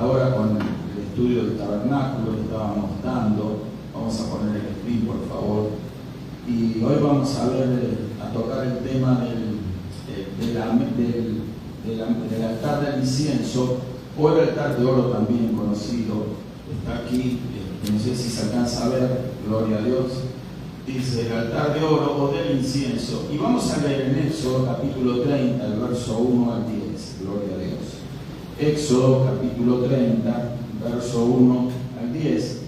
hasta ahora con el estudio del tabernáculo que estábamos dando. Vamos a poner el screen, por favor. Y hoy vamos a tocar el tema del altar del incienso, o el altar de oro también conocido. Está aquí, no sé si se alcanza a ver, gloria a Dios. Dice el altar de oro o del incienso. Y vamos a leer en Éxodo capítulo 30, el verso 1 al 10. Gloria a Dios. Éxodo capítulo 30, verso 1 al 10.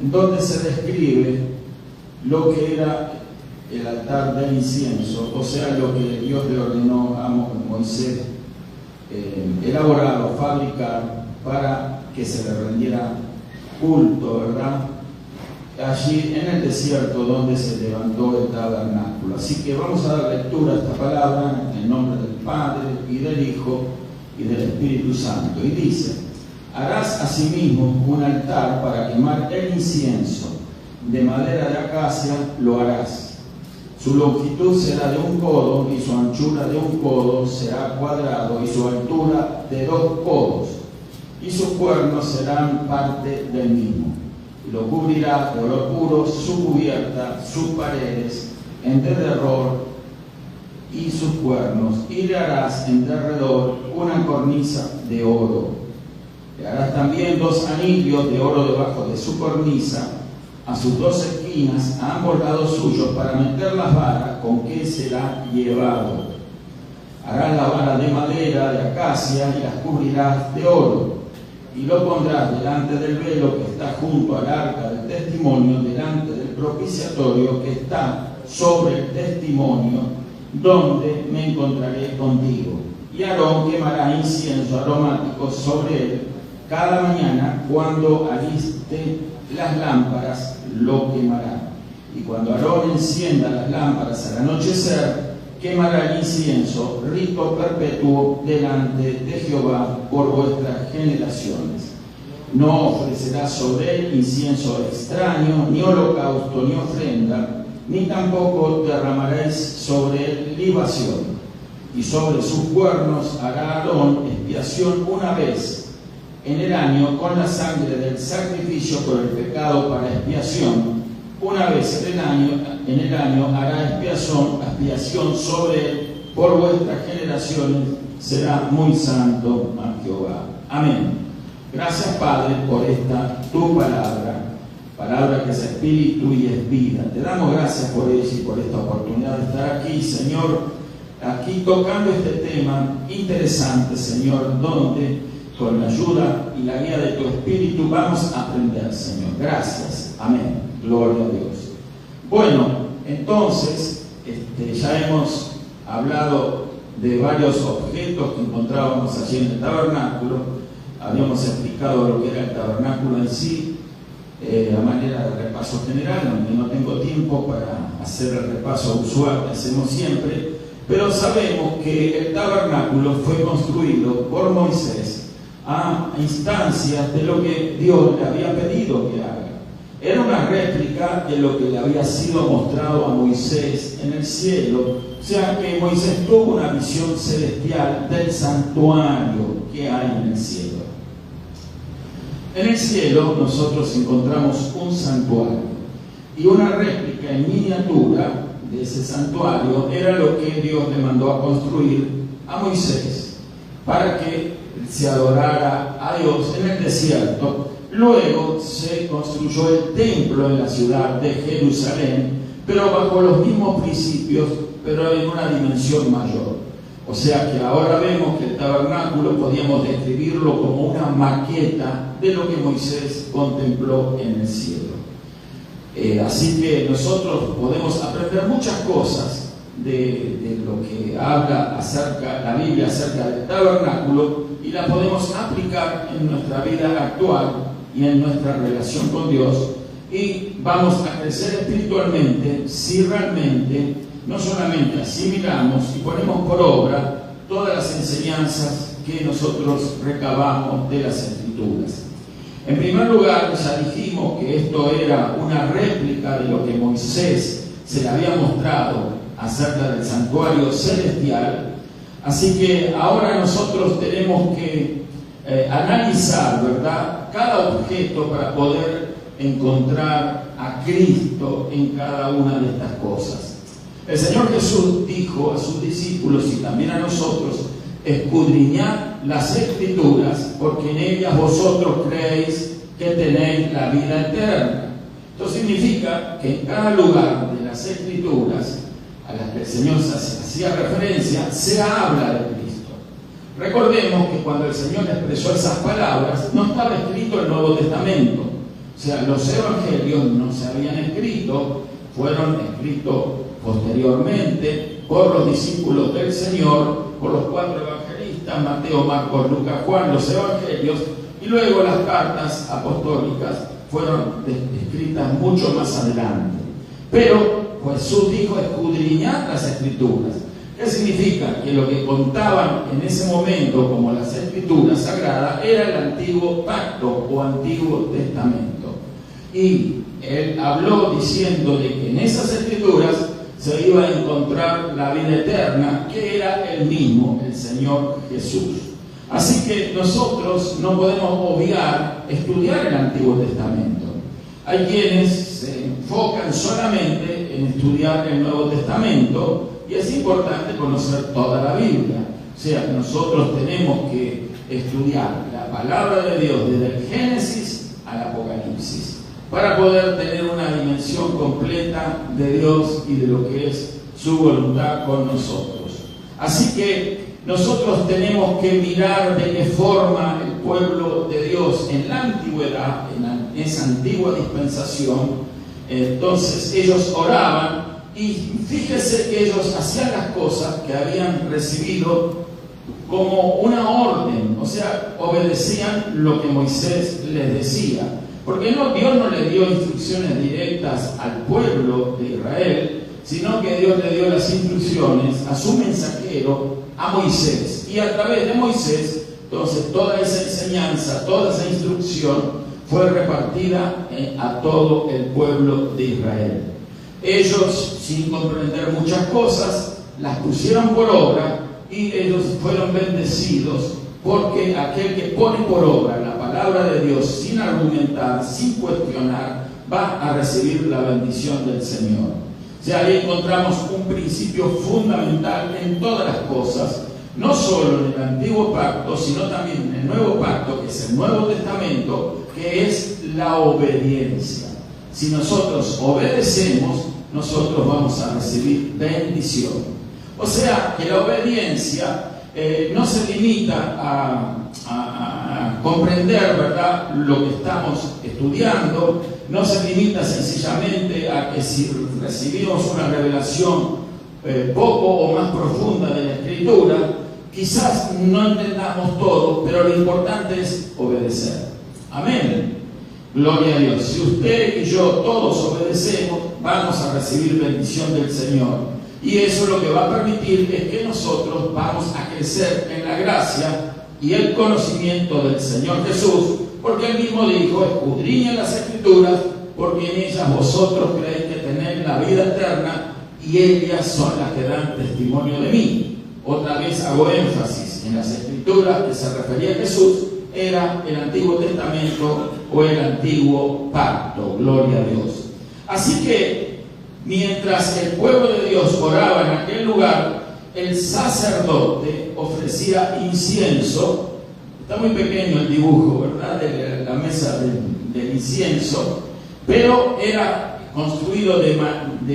En donde se describe lo que era el altar del incienso, o sea, lo que Dios le ordenó a Moisés elaborar o fabricar para que se le rendiera culto, ¿verdad? Allí en el desierto donde se levantó el tabernáculo. Así que vamos a dar lectura a esta palabra en el nombre del Padre y del Hijo y del Espíritu Santo. Y dice: harás asimismo un altar para quemar el incienso, de madera de acacia lo harás. Su longitud será de 1 codo y su anchura de 1 codo será cuadrado y su altura de 2 codos. Y sus cuernos serán parte del mismo. Y lo cubrirá de oro puro su cubierta, sus paredes, en derredor y sus cuernos. Y le harás en derredor una cornisa de oro. Le harás también 2 anillos de oro debajo de su cornisa, a sus 2 esquinas, a ambos lados suyos, para meter las varas con que será llevado. Harás la vara de madera de acacia y las cubrirás de oro. Y lo pondrás delante del velo que está junto al arca del testimonio, delante del propiciatorio que está sobre el testimonio, donde me encontraré contigo. Y Aarón quemará incienso aromático sobre él cada mañana. Cuando aliste las lámparas, lo quemará. Y cuando Aarón encienda las lámparas al anochecer, quemará el incienso, rito perpetuo delante de Jehová por vuestras generaciones. No ofrecerás sobre él incienso extraño, ni holocausto, ni ofrenda, ni tampoco derramaréis sobre él libación. Y sobre sus cuernos hará Aarón expiación una vez en el año con la sangre del sacrificio por el pecado para expiación. Una vez en el año hará expiación sobre él por vuestras generaciones, será muy santo a Jehová. Amén. Gracias, Padre, por esta tu palabra que es espíritu y es vida. Te damos gracias por ella y por esta oportunidad de estar aquí, Señor, aquí tocando este tema interesante, Señor, donde con la ayuda y la guía de tu Espíritu vamos a aprender, Señor. Gracias. Amén. Gloria a Dios. Bueno, entonces, ya hemos hablado de varios objetos que encontrábamos allí en el tabernáculo. Habíamos explicado lo que era el tabernáculo en sí, a manera de repaso general, aunque no tengo tiempo para hacer el repaso usual que hacemos siempre, pero sabemos que el tabernáculo fue construido por Moisés a instancias de lo que Dios le había pedido que haga. Era una réplica de lo que le había sido mostrado a Moisés en el cielo. O sea que Moisés tuvo una visión celestial del santuario que hay en el cielo. En el cielo nosotros encontramos un santuario, y una réplica en miniatura de ese santuario era lo que Dios le mandó a construir a Moisés para que se adorara a Dios en el desierto. Luego se construyó el templo en la ciudad de Jerusalén, pero bajo los mismos principios, pero en una dimensión mayor. O sea que ahora vemos que el tabernáculo podíamos describirlo como una maqueta de lo que Moisés contempló en el cielo. Así que nosotros podemos aprender muchas cosas de lo que habla la Biblia acerca del tabernáculo, y la podemos aplicar en nuestra vida actual y en nuestra relación con Dios, y vamos a crecer espiritualmente si realmente no solamente asimilamos y ponemos por obra todas las enseñanzas que nosotros recabamos de las Escrituras. En primer lugar, ya dijimos que esto era una réplica de lo que Moisés se le había mostrado acerca del santuario celestial. Así que ahora nosotros tenemos que analizar, ¿verdad?, cada objeto para poder encontrar a Cristo en cada una de estas cosas. El Señor Jesús dijo a sus discípulos y también a nosotros: escudriñad las Escrituras, porque en ellas vosotros creéis que tenéis la vida eterna. Esto significa que en cada lugar de las Escrituras a las que el Señor hacía referencia, se habla de Cristo. Recordemos que cuando el Señor expresó esas palabras, no estaba escrito el Nuevo Testamento. O sea, los evangelios no se habían escrito, fueron escritos posteriormente por los discípulos del Señor, por los 4 evangelistas, Mateo, Marcos, Lucas, Juan, los evangelios, y luego las cartas apostólicas fueron escritas mucho más adelante. Pero Jesús dijo: escudriñad las Escrituras. ¿Qué significa? Que lo que contaban en ese momento como las Escrituras sagradas era el Antiguo Pacto o Antiguo Testamento. Y él habló diciendo de que en esas Escrituras se iba a encontrar la vida eterna, que era el mismo, el Señor Jesús. Así que nosotros no podemos obviar estudiar el Antiguo Testamento. Hay quienes se enfocan solamente en estudiar el Nuevo Testamento, y es importante conocer toda la Biblia. O sea, nosotros tenemos que estudiar la palabra de Dios desde el Génesis al Apocalipsis para poder tener una dimensión completa de Dios y de lo que es su voluntad con nosotros. Así que nosotros tenemos que mirar de qué forma el pueblo de Dios en la antigüedad, en esa antigua dispensación, entonces ellos oraban, y fíjese que ellos hacían las cosas que habían recibido como una orden, o sea, obedecían lo que Moisés les decía, porque Dios no le dio instrucciones directas al pueblo de Israel, sino que Dios le dio las instrucciones a su mensajero, a Moisés, y a través de Moisés, entonces toda esa enseñanza, toda esa instrucción fue repartida a todo el pueblo de Israel. Ellos, sin comprender muchas cosas, las pusieron por obra y ellos fueron bendecidos, porque aquel que pone por obra la palabra de Dios sin argumentar, sin cuestionar, va a recibir la bendición del Señor. O sea, ahí encontramos un principio fundamental en todas las cosas, no solo en el Antiguo Pacto, sino también en el Nuevo Pacto, que es el Nuevo Testamento, que es la obediencia. Si nosotros obedecemos, nosotros vamos a recibir bendición. O sea, que la obediencia no se limita a comprender, ¿verdad?, lo que estamos estudiando, no se limita sencillamente a que si recibimos una revelación poco o más profunda de la Escritura, quizás no entendamos todo, pero lo importante es obedecer. Amén. Gloria a Dios. Si usted y yo todos obedecemos, vamos a recibir bendición del Señor. Y eso lo que va a permitir es que nosotros vamos a crecer en la gracia y el conocimiento del Señor Jesús, porque Él mismo dijo: escudriñen las Escrituras, porque en ellas vosotros creéis que tenéis la vida eterna, y ellas son las que dan testimonio de mí. Otra vez hago énfasis en las Escrituras que se refería a Jesús, era el Antiguo Testamento o el Antiguo Pacto. Gloria a Dios. Así que mientras el pueblo de Dios oraba en aquel lugar, el sacerdote ofrecía incienso. Está muy pequeño el dibujo, ¿verdad?, de la mesa del incienso, pero era construido de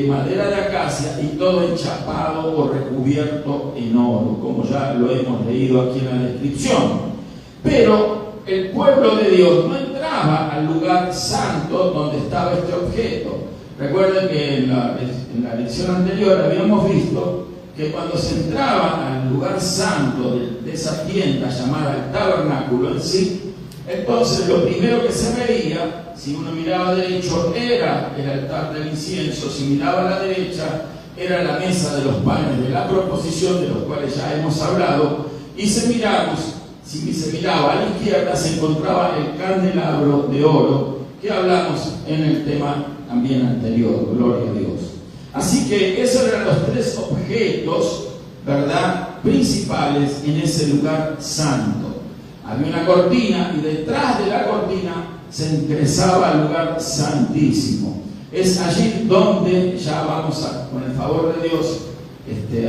madera de acacia y todo enchapado o recubierto en oro, como ya lo hemos leído aquí en la descripción. Pero el pueblo de Dios no entraba al lugar santo donde estaba este objeto. Recuerden que en la lección anterior habíamos visto que cuando se entraba al lugar santo de esa tienda llamada el tabernáculo en sí, entonces lo primero que se veía, si uno miraba derecho, era el altar del incienso; si miraba a la derecha, era la mesa de los panes de la proposición, de los cuales ya hemos hablado, y si se miraba a la izquierda, se encontraba el candelabro de oro, que hablamos en el tema también anterior. Gloria a Dios. Así que esos eran los 3 objetos, ¿verdad?, principales en ese lugar santo. había una cortina y detrás de la cortina se ingresaba al lugar santísimo. Es allí donde ya vamos a, con el favor de Dios,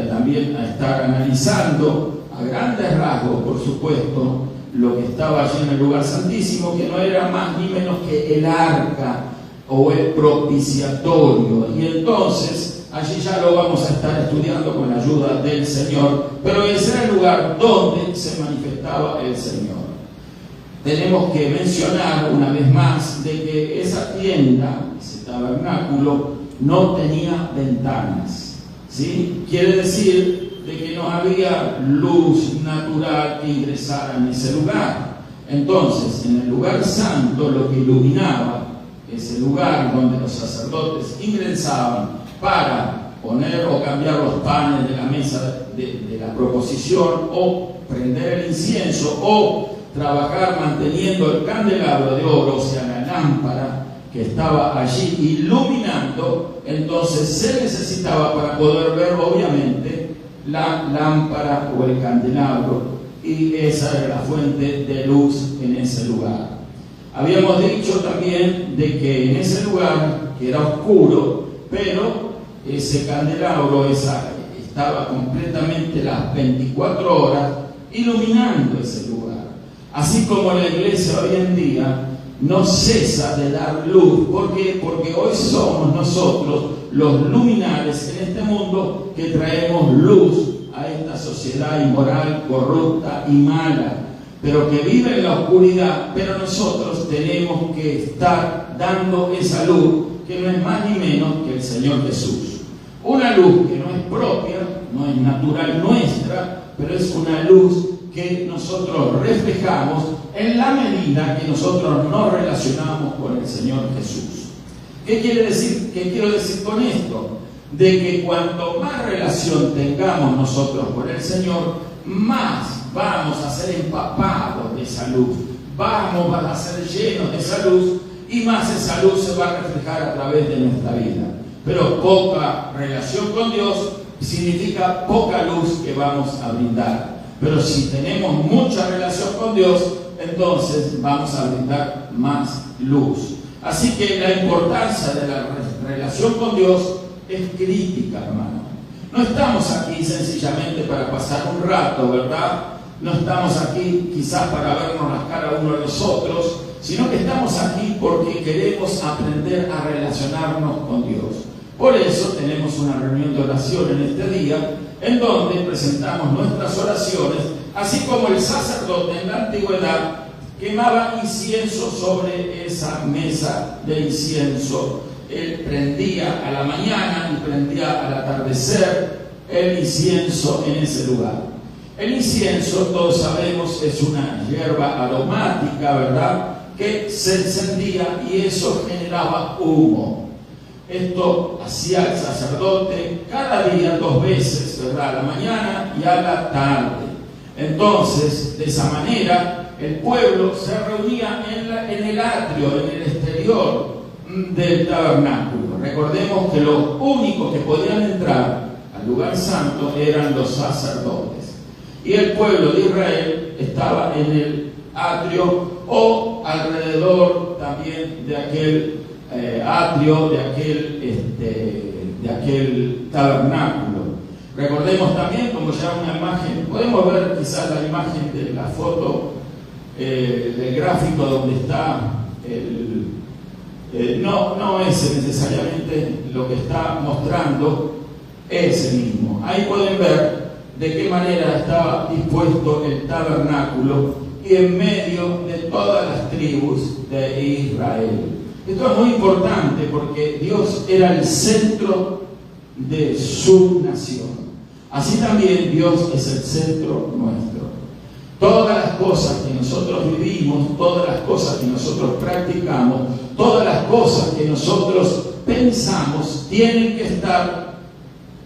también a estar analizando a grandes rasgos, por supuesto, lo que estaba allí en el lugar santísimo, que no era más ni menos que el arca o el propiciatorio. Y entonces allí ya lo vamos a estar estudiando con la ayuda del Señor, pero ese era el lugar donde se manifestaba el Señor. Tenemos que mencionar una vez más de que esa tienda, ese tabernáculo, no tenía ventanas, ¿sí? Quiere decir de que no había luz natural que ingresara en ese lugar. Entonces, en el lugar santo, lo que iluminaba ese lugar donde los sacerdotes ingresaban para poner o cambiar los panes de la mesa de la proposición, o prender el incienso, o trabajar manteniendo el candelabro de oro, o sea, la lámpara que estaba allí iluminando, entonces se necesitaba para poder ver obviamente la lámpara o el candelabro, y esa era la fuente de luz en ese lugar. Habíamos dicho también de que en ese lugar, que era oscuro, pero ese candelabro estaba completamente las 24 horas iluminando ese lugar. Así como la iglesia hoy en día no cesa de dar luz. ¿Por qué? Porque hoy somos nosotros los luminares en este mundo que traemos luz a esta sociedad inmoral, corrupta y mala, pero que vive en la oscuridad. Pero nosotros tenemos que estar dando esa luz, que no es más ni menos que el Señor Jesús. Una luz que no es propia, no es natural nuestra, pero es una luz que nosotros reflejamos en la medida que nosotros nos relacionamos con el Señor Jesús. ¿Qué quiere decir? ¿Qué quiero decir con esto? De que cuanto más relación tengamos nosotros con el Señor, más vamos a ser empapados de esa luz, vamos a ser llenos de esa luz, y más esa luz se va a reflejar a través de nuestra vida. Pero poca relación con Dios significa poca luz que vamos a brindar. Pero si tenemos mucha relación con Dios, entonces vamos a brindar más luz. Así que la importancia de la relación con Dios es crítica, hermano. No estamos aquí sencillamente para pasar un rato, ¿verdad? No estamos aquí quizás para vernos las caras uno de los otros, sino que estamos aquí porque queremos aprender a relacionarnos con Dios. Por eso tenemos una reunión de oración en este día, en donde presentamos nuestras oraciones, así como el sacerdote en la antigüedad quemaba incienso sobre esa mesa de incienso. Él prendía a la mañana y prendía al atardecer el incienso en ese lugar. El incienso, todos sabemos, es una hierba aromática, ¿verdad?, que se encendía y eso generaba humo. Esto hacía el sacerdote cada día 2 veces, ¿verdad?, a la mañana y a la tarde. Entonces, de esa manera, el pueblo se reunía en el atrio, en el exterior del tabernáculo. Recordemos que los únicos que podían entrar al lugar santo eran los sacerdotes. Y el pueblo de Israel estaba en el atrio o alrededor también de aquel atrio, de aquel tabernáculo. Recordemos también, como ya una imagen, podemos ver quizás la imagen de la foto del gráfico donde está no ese necesariamente lo que está mostrando ese mismo. Ahí pueden ver de qué manera estaba dispuesto el tabernáculo y en medio de todas las tribus de Israel. Esto es muy importante porque Dios era el centro de su nación. Así también Dios es el centro nuestro. Todas las cosas que nosotros vivimos, todas las cosas que nosotros practicamos, todas las cosas que nosotros pensamos, tienen que estar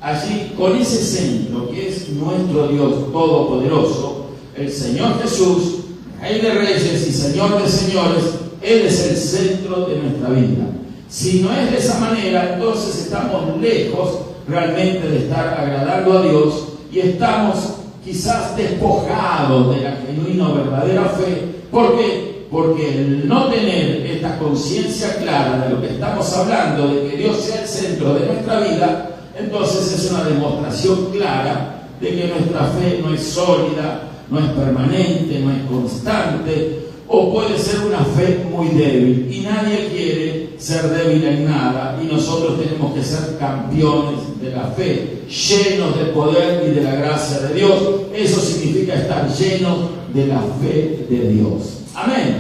allí con ese centro que es nuestro Dios Todopoderoso, el Señor Jesús, Rey de Reyes y Señor de Señores. Él es el centro de nuestra vida. Si no es de esa manera, entonces estamos lejos realmente de estar agradando a Dios y estamos quizás despojado de la genuina o verdadera fe. ¿Por qué? Porque el no tener esta conciencia clara de lo que estamos hablando, de que Dios sea el centro de nuestra vida, entonces es una demostración clara de que nuestra fe no es sólida, no es permanente, no es constante, o puede ser una fe muy débil. Y nadie quiere ser débil en nada, y nosotros tenemos que ser campeones de la fe, llenos del poder y de la gracia de Dios. Eso significa estar llenos de la fe de Dios. Amén.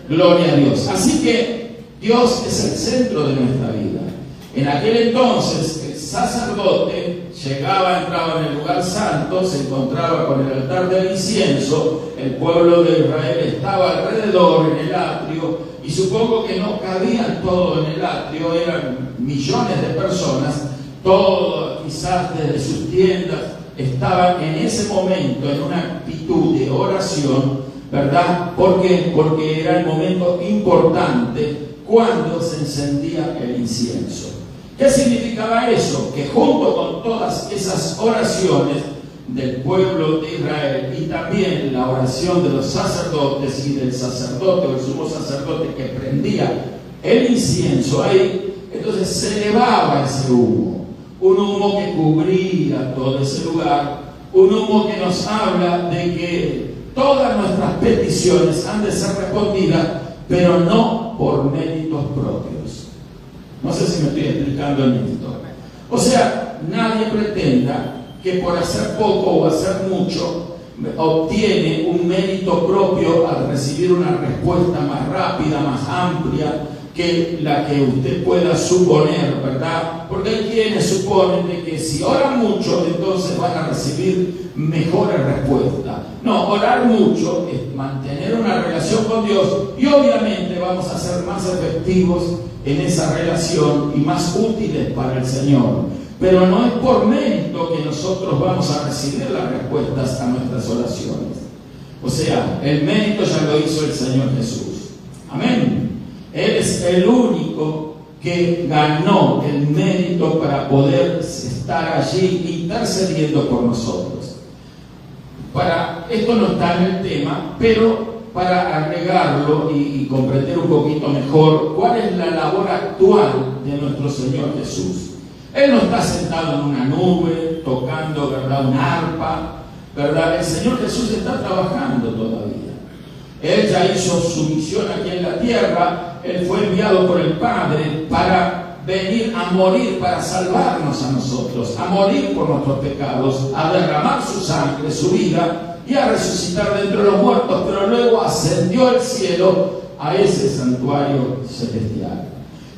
Gloria a Dios. Así que Dios es el centro de nuestra vida. En aquel entonces el sacerdote entraba en el lugar santo, se encontraba con el altar del incienso, el pueblo de Israel estaba alrededor en el atrio, y supongo que no cabían todos en el atrio, eran millones de personas, todos quizás desde sus tiendas estaban en ese momento en una actitud de oración, ¿verdad? ¿Por qué? Porque era el momento importante cuando se encendía el incienso. ¿Qué significaba eso? Que junto con todas esas oraciones del pueblo de Israel y también la oración de los sacerdotes y del sacerdote o el sumo sacerdote que prendía el incienso ahí, entonces se elevaba ese humo, un humo que cubría todo ese lugar, un humo que nos habla de que todas nuestras peticiones han de ser respondidas, pero no por méritos propios. No sé si me estoy explicando en esto. O sea, nadie pretenda que por hacer poco o hacer mucho obtiene un mérito propio al recibir una respuesta más rápida, más amplia que la que usted pueda suponer, ¿verdad? Porque hay quienes suponen de que si oran mucho, entonces van a recibir mejores respuestas. No, orar mucho es mantener una relación con Dios y obviamente vamos a ser más efectivos en esa relación y más útiles para el Señor. Pero no es por mérito que nosotros vamos a recibir las respuestas a nuestras oraciones. O sea, el mérito ya lo hizo el Señor Jesús. Amén. Él es el único que ganó el mérito para poder estar allí intercediendo por nosotros. Esto no está en el tema, pero para agregarlo y comprender un poquito mejor cuál es la labor actual de nuestro Señor Jesús. Él no está sentado en una nube, tocando, ¿verdad?, una arpa, ¿verdad? El Señor Jesús está trabajando todavía. Él ya hizo su misión aquí en la tierra. Él fue enviado por el Padre para venir a morir, para salvarnos a nosotros, a morir por nuestros pecados, a derramar su sangre, su vida, y a resucitar de entre los muertos, pero luego ascendió al cielo, a ese santuario celestial.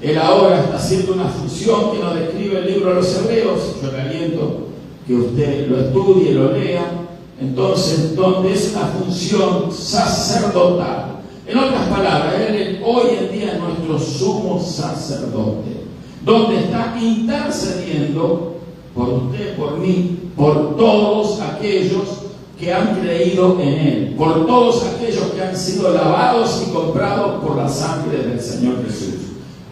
Él ahora está haciendo una función que nos describe el libro de los Hebreos. Yo le aliento que usted lo estudie, lo lea. Entonces, donde es una función sacerdotal. En otras palabras, Él hoy en día es nuestro sumo sacerdote, donde está intercediendo por usted, por mí, por todos aquellos que han creído en Él, por todos aquellos que han sido lavados y comprados por la sangre del Señor Jesús.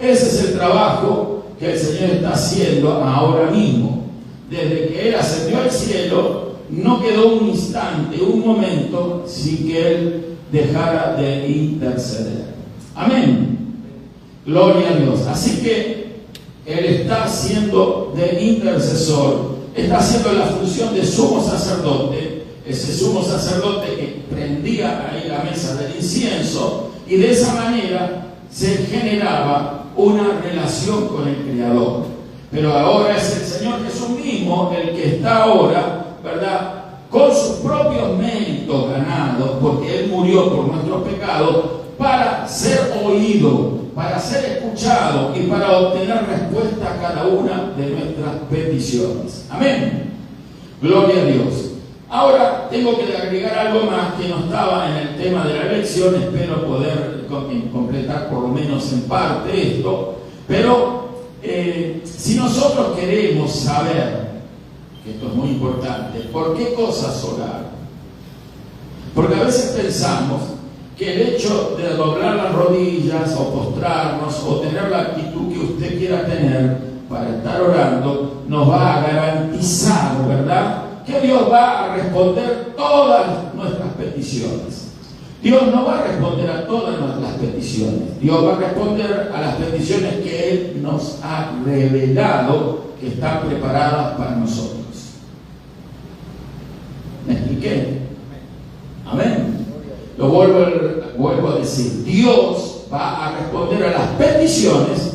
Ese es el trabajo que el Señor está haciendo ahora mismo. Desde que Él ascendió al cielo, no quedó un instante, un momento, sin que Él dejara de interceder. Amén. Gloria a Dios. Así que Él está haciendo de intercesor, está haciendo la función de sumo sacerdote, ese sumo sacerdote que prendía ahí la mesa del incienso, y de esa manera se generaba una relación con el Creador. Pero ahora es el Señor Jesús mismo el que está ahora, ¿verdad?, con sus propios méritos ganados, porque Él murió por nuestros pecados, para ser oído, para ser escuchado y para obtener respuesta a cada una de nuestras peticiones. Amén. Gloria a Dios. Ahora tengo que agregar algo más que no estaba en el tema de la lección. Espero poder completar por lo menos en parte esto. Pero si nosotros queremos saber, que esto es muy importante, ¿por qué cosas orar? Porque a veces pensamos que el hecho de doblar las rodillas o postrarnos o tener la actitud que usted quiera tener para estar orando nos va a garantizar, ¿verdad?, que Dios va a responder todas nuestras peticiones. Dios no va a responder a todas nuestras peticiones. Dios va a responder a las peticiones que Él nos ha revelado que están preparadas para nosotros. ¿Me expliqué? Amén. Lo vuelvo a decir. Dios va a responder a las peticiones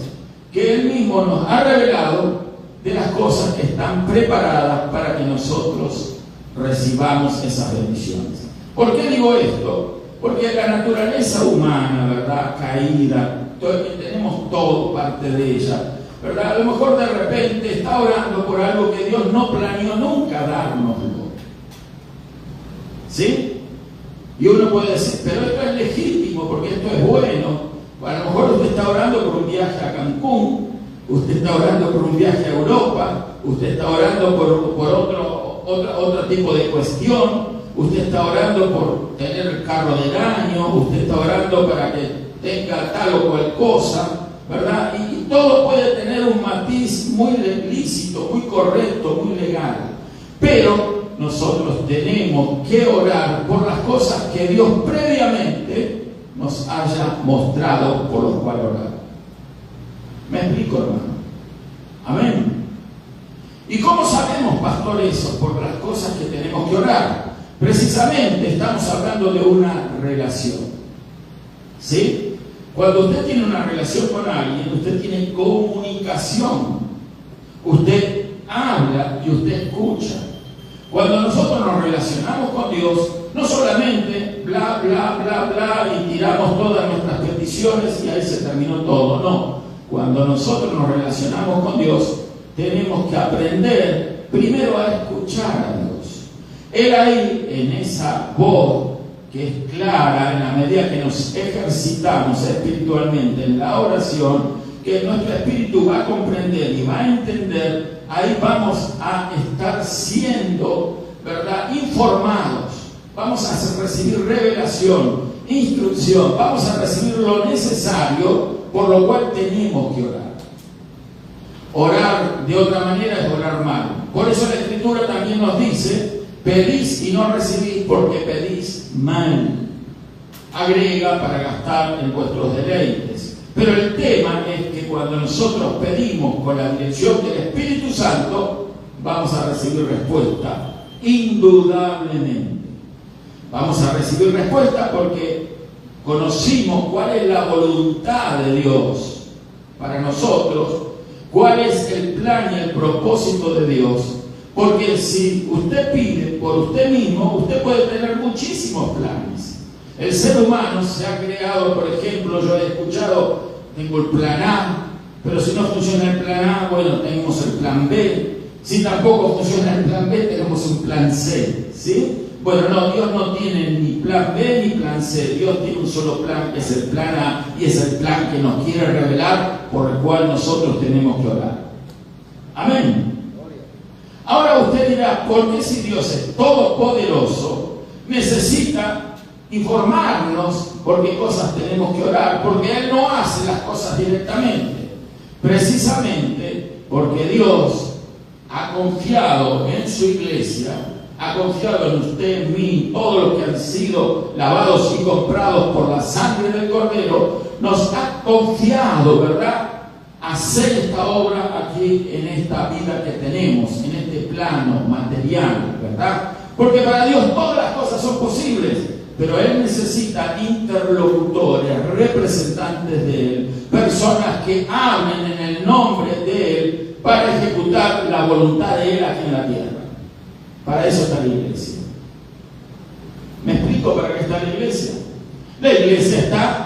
que Él mismo nos ha revelado de las cosas que están preparadas para que nosotros recibamos esas bendiciones. ¿Por qué digo esto? Porque la naturaleza humana, ¿verdad? Caída, tenemos todo parte de ella, ¿verdad? A lo mejor de repente está orando por algo que Dios no planeó nunca dárnoslo. ¿Sí? Y uno puede decir, pero esto es legítimo porque esto es bueno. A lo mejor usted está orando por un viaje a Cancún, usted está orando por un viaje a Europa, usted está orando por otro tipo de cuestión. Usted está orando por tener el carro del año, usted está orando para que tenga tal o cual cosa, ¿verdad? Y todo puede tener un matiz muy lícito, muy correcto, muy legal. Pero nosotros tenemos que orar por las cosas que Dios previamente nos haya mostrado por los cuales orar. ¿Me explico, hermano? Amén. ¿Y cómo sabemos, pastor, eso? Por las cosas que tenemos que orar. Precisamente estamos hablando de una relación. ¿Sí? Cuando usted tiene una relación con alguien, usted tiene comunicación. Usted habla y usted escucha. Cuando nosotros nos relacionamos con Dios, no solamente bla, bla, bla, bla y tiramos todas nuestras peticiones y ahí se terminó todo. No. Cuando nosotros nos relacionamos con Dios, tenemos que aprender primero a escuchar a Dios. Él ahí, en esa voz que es clara, en la medida que nos ejercitamos espiritualmente en la oración, que nuestro espíritu va a comprender y va a entender, ahí vamos a estar siendo, ¿verdad?, informados. Vamos a recibir revelación, instrucción, vamos a recibir lo necesario, por lo cual tenemos que orar. Orar de otra manera es orar mal. Por eso la Escritura también nos dice: pedís y no recibís porque pedís mal. Agrega para gastar en vuestros deleites. Pero el tema es que cuando nosotros pedimos con la dirección del Espíritu Santo, vamos a recibir respuesta, indudablemente. Vamos a recibir respuesta porque conocimos cuál es la voluntad de Dios para nosotros, cuál es el plan y el propósito de Dios. Porque si usted pide por usted mismo, usted puede tener muchísimos planes. El ser humano se ha creado, por ejemplo, yo he escuchado, tengo el plan A, pero si no funciona el plan A, bueno, tenemos el plan B. Si tampoco funciona el plan B, tenemos un plan C, ¿sí? Bueno, no, Dios no tiene ni plan B ni plan C. Dios tiene un solo plan, que es el plan A, y es el plan que nos quiere revelar, por el cual nosotros tenemos que orar. Amén. Ahora usted dirá, ¿por qué si Dios es todopoderoso necesita informarnos por qué cosas tenemos que orar? Porque Él no hace las cosas directamente. Precisamente porque Dios ha confiado en su iglesia, ha confiado en usted, en mí, todos los que han sido lavados y comprados por la sangre del Cordero, nos ha confiado, ¿verdad?, hacer esta obra aquí en esta vida que tenemos, en este plano material, ¿verdad? Porque para Dios todas las cosas son posibles, pero Él necesita interlocutores, representantes de Él, personas que hablen en el nombre de Él para ejecutar la voluntad de Él aquí en la tierra. Para eso está la iglesia. ¿Me explico para qué está la iglesia? La iglesia está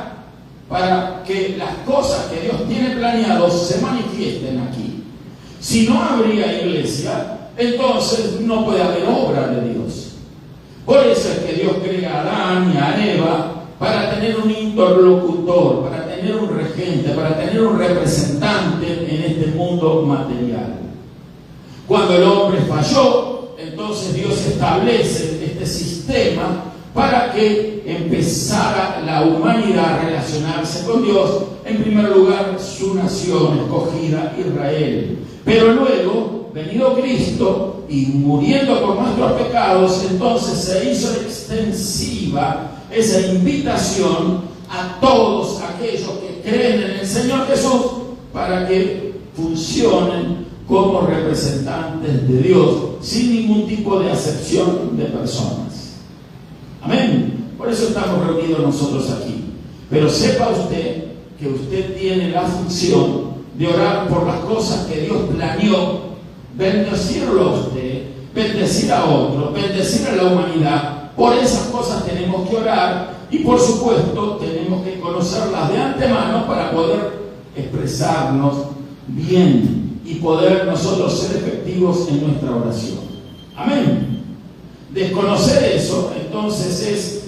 para que las cosas que Dios tiene planeados se manifiesten aquí. Si no habría iglesia, entonces no puede haber obra de Dios. Por eso es que Dios crea a Adán y a Eva para tener un interlocutor, para tener un regente, para tener un representante en este mundo material. Cuando el hombre falló, entonces Dios establece este sistema para que empezara la humanidad a relacionarse con Dios. En primer lugar, su nación escogida, Israel. Pero luego venido Cristo y muriendo por nuestros pecados, entonces se hizo extensiva esa invitación a todos aquellos que creen en el Señor Jesús para que funcionen como representantes de Dios, sin ningún tipo de acepción de personas. Amén. Por eso estamos reunidos nosotros aquí. Pero sepa usted que usted tiene la función de orar por las cosas que Dios planeó, bendecirlo a usted, bendecir a otro, bendecir a la humanidad. Por esas cosas tenemos que orar y por supuesto tenemos que conocerlas de antemano para poder expresarnos bien y poder nosotros ser efectivos en nuestra oración. Amén. Desconocer eso entonces es,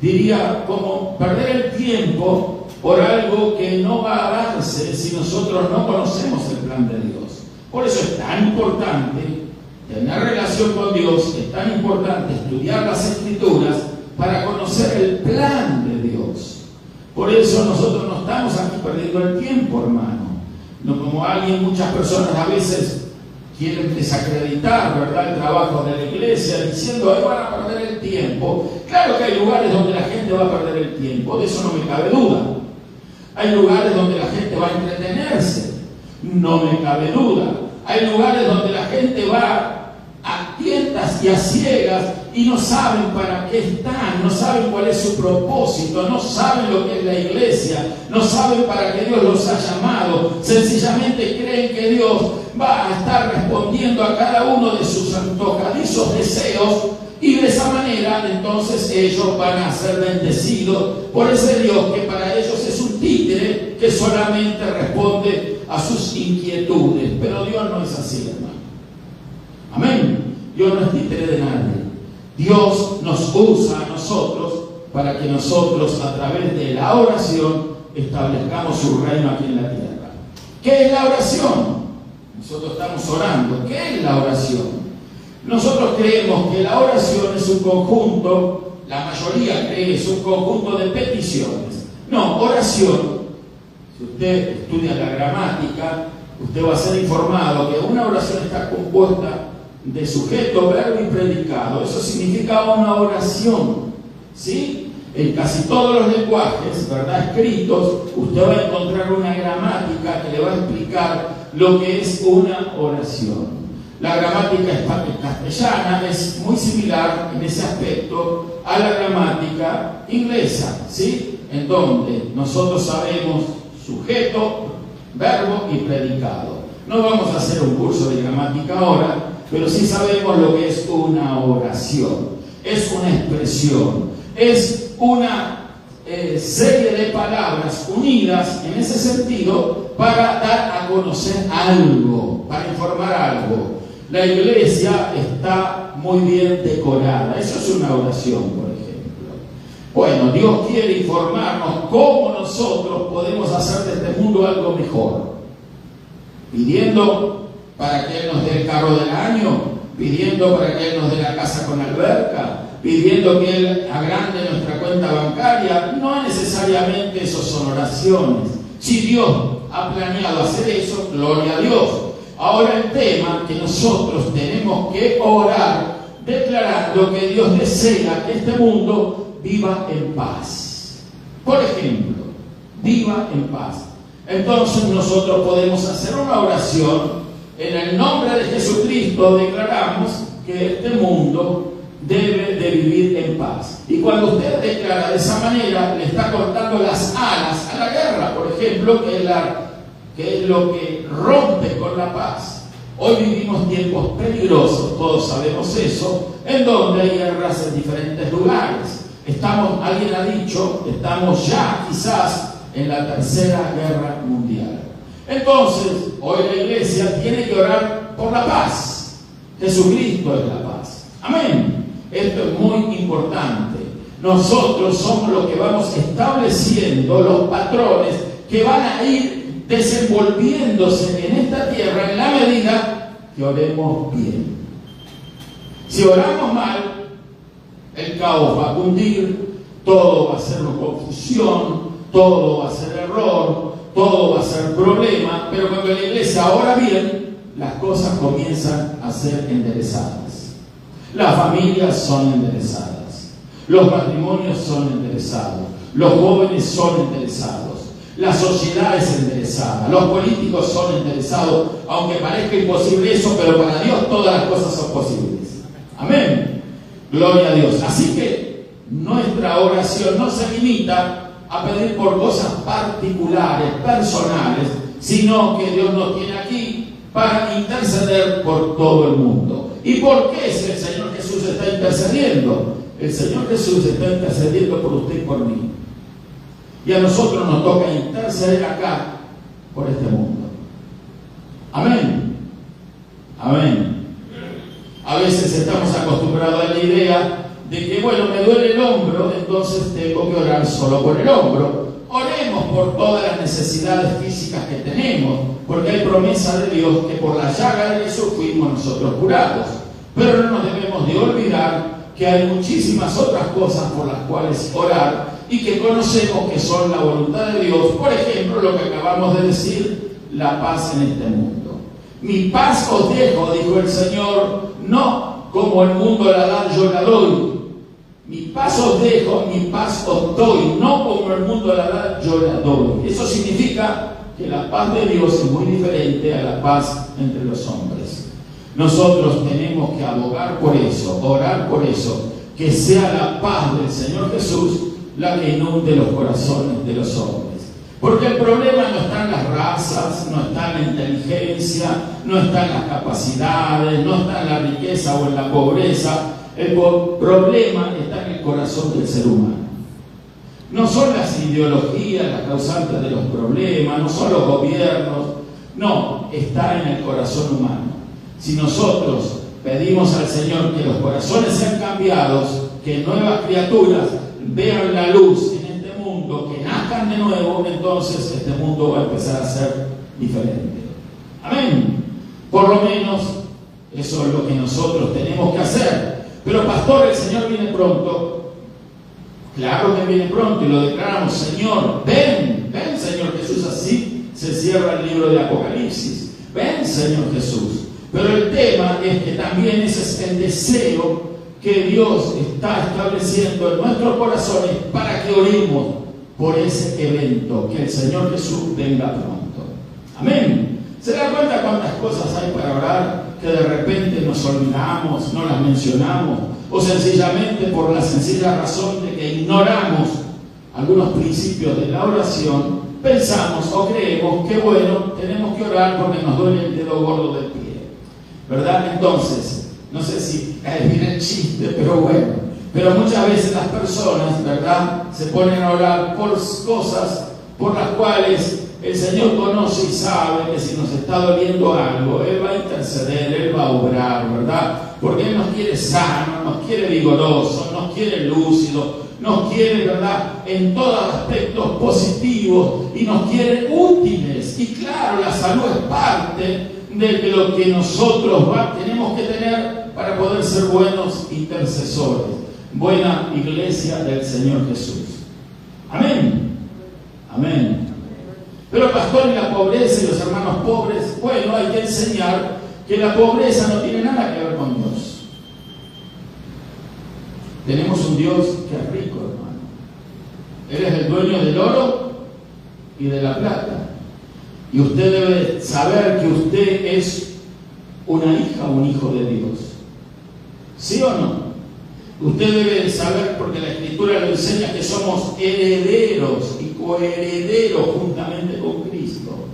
diría, como perder el tiempo por algo que no va a darse si nosotros no conocemos el plan de Dios. Por eso es tan importante tener relación con Dios, es tan importante estudiar las Escrituras para conocer el plan de Dios. Por eso nosotros no estamos aquí perdiendo el tiempo, hermano. No como muchas personas a veces quieren desacreditar, ¿verdad?, el trabajo de la iglesia, diciendo, ahí van a perder el tiempo. Claro que hay lugares donde la gente va a perder el tiempo, de eso no me cabe duda. Hay lugares donde la gente va a entretenerse, no me cabe duda. Hay lugares donde la gente va a tientas y a ciegas y no saben para qué están, no saben cuál es su propósito, no saben lo que es la iglesia, no saben para qué Dios los ha llamado. Sencillamente creen que Dios va a estar respondiendo a cada uno de sus antojadizos deseos y de esa manera entonces ellos van a ser bendecidos por ese Dios que para ellos es un títere que solamente responde a sus inquietudes. Pero Dios no es así, hermano. Amén. Dios no es títere de nadie. Dios nos usa a nosotros para que nosotros a través de la oración establezcamos su reino aquí en la tierra. ¿Qué es la oración? Nosotros estamos orando. ¿Qué es la oración? Nosotros creemos que la oración es un conjunto, la mayoría cree que es un conjunto de peticiones. No, oración, si usted estudia la gramática, usted va a ser informado que una oración está compuesta de sujeto, verbo y predicado. Eso significa una oración, ¿sí? En casi todos los lenguajes, ¿verdad?, escritos, usted va a encontrar una gramática que le va a explicar lo que es una oración. La gramática castellana es muy similar en ese aspecto a la gramática inglesa, ¿sí?, en donde nosotros sabemos sujeto, verbo y predicado. No vamos a hacer un curso de gramática ahora, pero sí sabemos lo que es una oración. Es una expresión, es una serie de palabras unidas en ese sentido para dar a conocer algo, para informar algo. La iglesia está muy bien decorada. Eso es una oración, por ejemplo. Bueno, Dios quiere informarnos cómo nosotros podemos hacer de este mundo algo mejor. Pidiendo para que Él nos dé el carro del año, pidiendo para que Él nos dé la casa con alberca, pidiendo que Él agrande nuestra cuenta bancaria. No necesariamente eso son oraciones. Si Dios ha planeado hacer eso, gloria a Dios. Ahora el tema que nosotros tenemos que orar, declarando que Dios desea que este mundo viva en paz. Por ejemplo, viva en paz. Entonces nosotros podemos hacer una oración. En el nombre de Jesucristo declaramos que este mundo debe de vivir en paz. Y cuando usted declara de esa manera, le está cortando las alas a la guerra, por ejemplo, que es lo que rompe con la paz. Hoy vivimos tiempos peligrosos, todos sabemos eso, en donde hay guerras en diferentes lugares. Alguien ha dicho, estamos ya quizás en la tercera guerra mundial. Entonces, hoy la iglesia tiene que orar por la paz. Jesucristo es la paz. Amén. Esto es muy importante. Nosotros somos los que vamos estableciendo los patrones que van a ir desenvolviéndose en esta tierra en la medida que oremos bien. Si oramos mal, el caos va a cundir, todo va a ser confusión, todo va a ser error, todo va a ser problema. Pero cuando la iglesia ora bien, las cosas comienzan a ser enderezadas. Las familias son enderezadas, los matrimonios son enderezados, los jóvenes son enderezados, la sociedad es enderezada, los políticos son enderezados, aunque parezca imposible eso, pero para Dios todas las cosas son posibles. Amén. Gloria a Dios. Así que nuestra oración no se limita a pedir por cosas particulares, personales, sino que Dios nos tiene aquí para interceder por todo el mundo. ¿Y por qué si el Señor Jesús está intercediendo? El Señor Jesús está intercediendo por usted y por mí. Y a nosotros nos toca interceder acá por este mundo. Amén. Amén. A veces estamos acostumbrados a la idea de que, bueno, me duele el hombro, entonces tengo que orar solo por el hombro. Oremos por todas las necesidades físicas que tenemos, porque hay promesa de Dios que por la llaga de Jesús fuimos nosotros curados. Pero no nos debemos de olvidar que hay muchísimas otras cosas por las cuales orar y que conocemos que son la voluntad de Dios. Por ejemplo, lo que acabamos de decir, la paz en este mundo. Mi paz os dejo, dijo el Señor, no como el mundo la da, yo la doy. Mi paz os dejo, mi paz os doy, no como el mundo la da, yo la doy. Eso significa que la paz de Dios es muy diferente a la paz entre los hombres. Nosotros tenemos que abogar por eso, orar por eso, que sea la paz del Señor Jesús la que inunde los corazones de los hombres. Porque el problema no está en las razas, no está en la inteligencia, no está en las capacidades, no está en la riqueza o en la pobreza. El problema está en el corazón del ser humano. No son las ideologías las causantes de los problemas, no son los gobiernos, no, está en el corazón humano. Si nosotros pedimos al Señor que los corazones sean cambiados, que nuevas criaturas vean la luz en este mundo, que nazcan de nuevo, entonces este mundo va a empezar a ser diferente. Amén. Por lo menos eso es lo que nosotros tenemos que hacer. Pero pastor, el Señor viene pronto. Claro que viene pronto y lo declaramos: Señor, ven, ven Señor Jesús. Así se cierra el libro de Apocalipsis. Ven Señor Jesús. Pero el tema es que también ese es el deseo que Dios está estableciendo en nuestros corazones para que oremos por ese evento, que el Señor Jesús venga pronto. Amén. ¿Se da cuenta cuántas cosas hay para orar que de repente nos olvidamos, no las mencionamos, o sencillamente por la sencilla razón de que ignoramos algunos principios de la oración, pensamos o creemos que bueno, tenemos que orar porque nos duele el dedo gordo del pie, ¿verdad? Entonces, no sé si viene el chiste, pero bueno, pero muchas veces las personas, ¿verdad?, se ponen a orar por cosas por las cuales el Señor conoce y sabe que si nos está doliendo algo, Él va a interceder, Él va a obrar, ¿verdad? Porque Él nos quiere sanos, nos quiere vigorosos, nos quiere lúcidos, nos quiere, ¿verdad?, en todos aspectos positivos y nos quiere útiles. Y claro, la salud es parte de lo que nosotros tenemos que tener para poder ser buenos intercesores, buena iglesia del Señor Jesús. Amén. Amén. Pero pastor, y la pobreza y los hermanos pobres, bueno, hay que enseñar que la pobreza no tiene nada que ver con Dios. Tenemos un Dios que es rico, hermano. Él es el dueño del oro y de la plata. Y usted debe saber que usted es una hija o un hijo de Dios. ¿Sí o no? Usted debe saber, porque la Escritura lo enseña, que somos herederos y coherederos juntamente con Cristo.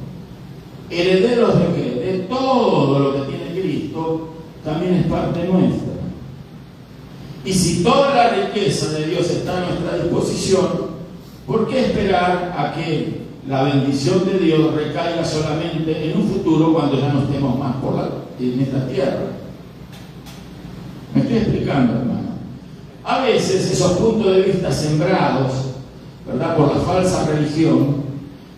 ¿Herederos de qué? De todo lo que tiene Cristo, también es parte nuestra. Y si toda la riqueza de Dios está a nuestra disposición, ¿por qué esperar a que la bendición de Dios recaiga solamente en un futuro cuando ya no estemos más en esta tierra? ¿Me estoy explicando, hermano? A veces esos puntos de vista sembrados, ¿verdad?, por la falsa religión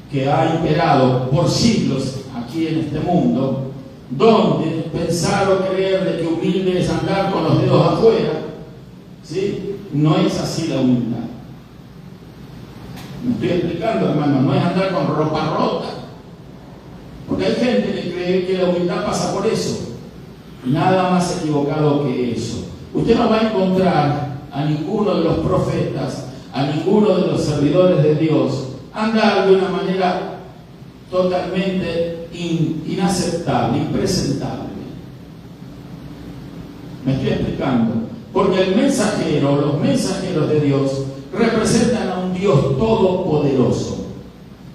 que ha imperado por siglos aquí en este mundo, donde pensar o creer de que humilde es andar con los dedos afuera, ¿sí? No es así la humildad. ¿Me estoy explicando, hermano? No es andar con ropa rota, Porque hay gente que cree que la humildad pasa por eso. Nada más equivocado que eso. Usted no va a encontrar a ninguno de los profetas, a ninguno de los servidores de Dios, andar de una manera totalmente inaceptable, impresentable. Me estoy explicando. Porque el mensajero, los mensajeros de Dios, representan a un Dios todopoderoso,